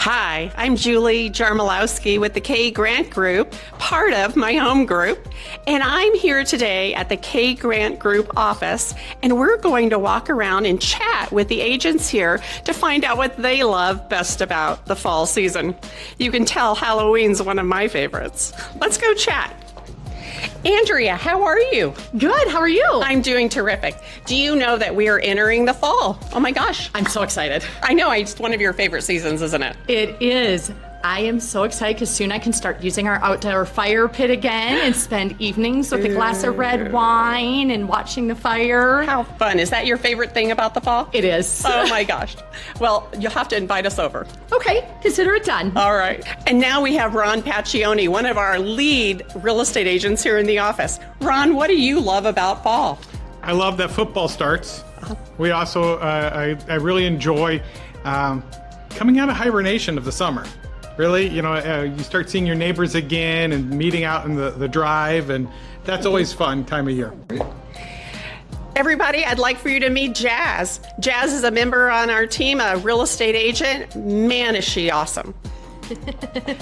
Hi, I'm Julie Jarmolowski with the K Grant Group, part of my home group, and I'm here today at the K Grant Group office, and we're going to walk around and chat with the agents here to find out what they love best about the fall season. You can tell Halloween's one of my favorites. Let's go chat. Andrea, how are you? Good, how are you? I'm doing terrific. Do you know that we are entering the fall? Oh my gosh. I'm so excited. I know, it's one of your favorite seasons, isn't it? It is. I am so excited because soon I can start using our outdoor fire pit again and spend evenings with a glass of red wine and watching the fire. How fun. Is that your favorite thing about the fall? It is. Oh my gosh. Well, you'll have to invite us over. Okay, consider it done. All right. And now we have Ron Paccioni, one of our lead real estate agents here in the office. Ron, what do you love about fall? I love that football starts. We also, I really enjoy coming out of hibernation of the summer. Really, you start seeing your neighbors again and meeting out in the drive, and that's always fun time of year. Everybody, I'd like for you to meet Jazz. Jazz is a member on our team, a real estate agent. Man, is she awesome.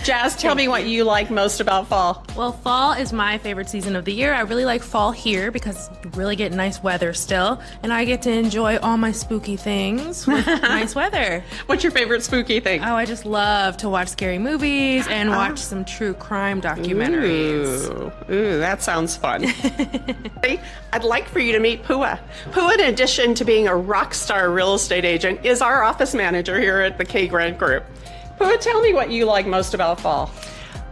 Jazz, tell me what you like most about fall. Well, fall is my favorite season of the year. I really like fall here because you really get nice weather still, and I get to enjoy all my spooky things with nice weather. What's your favorite spooky thing? Oh, I just love to watch scary movies and watch some true crime documentaries. Ooh, that sounds fun. I'd like for you to meet Pua. Pua, in addition to being a rock star real estate agent, is our office manager here at the K Grant Group. Pua, tell me what you like most about fall.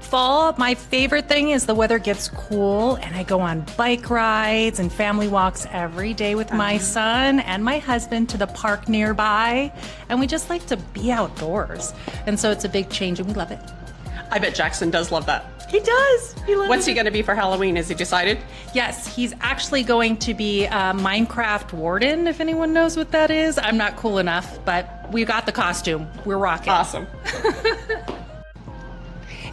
Fall, my favorite thing is the weather gets cool and I go on bike rides and family walks every day with my son and my husband to the park nearby, and we just like to be outdoors. And so it's a big change and we love it. I bet Jackson does love that. He does. He loves What's it. he going to be for Halloween? Has he decided? Yes, he's actually going to be a Minecraft warden, if anyone knows what that is. I'm not cool enough, but we got the costume. We're rocking. Awesome.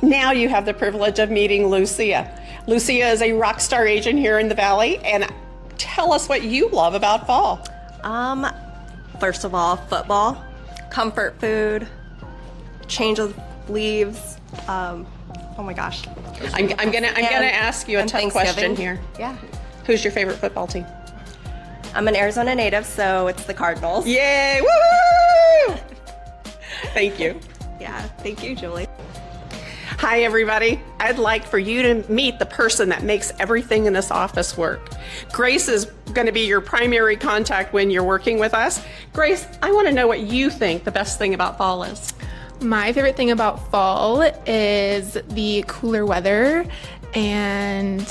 Now you have the privilege of meeting Lucia. Lucia is a rock star agent here in the Valley, and tell us what you love about fall. First of all, football, comfort food, change of leaves. Oh my gosh. I'm gonna ask you a and tough question Thanksgiving. here. Yeah. Who's your favorite football team? I'm an Arizona native, so it's the Cardinals. Yay! Woo! Thank you. Yeah, thank you, Julie. Hi, everybody. I'd like for you to meet the person that makes everything in this office work. Grace is going to be your primary contact when you're working with us. Grace, I want to know what you think the best thing about fall is. My favorite thing about fall is the cooler weather and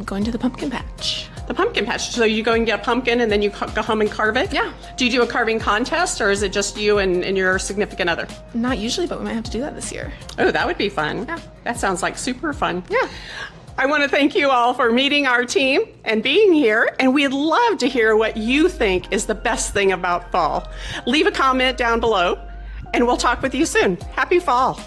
going to the pumpkin patch. The pumpkin patch. So you go and get a pumpkin and then you go home and carve it? Yeah. Do you do a carving contest, or is it just you and your significant other? Not usually, but we might have to do that this year. Oh, that would be fun. Yeah. That sounds like super fun. Yeah. I want to thank you all for meeting our team and being here, and we'd love to hear what you think is the best thing about fall. Leave a comment down below, and we'll talk with you soon. Happy fall.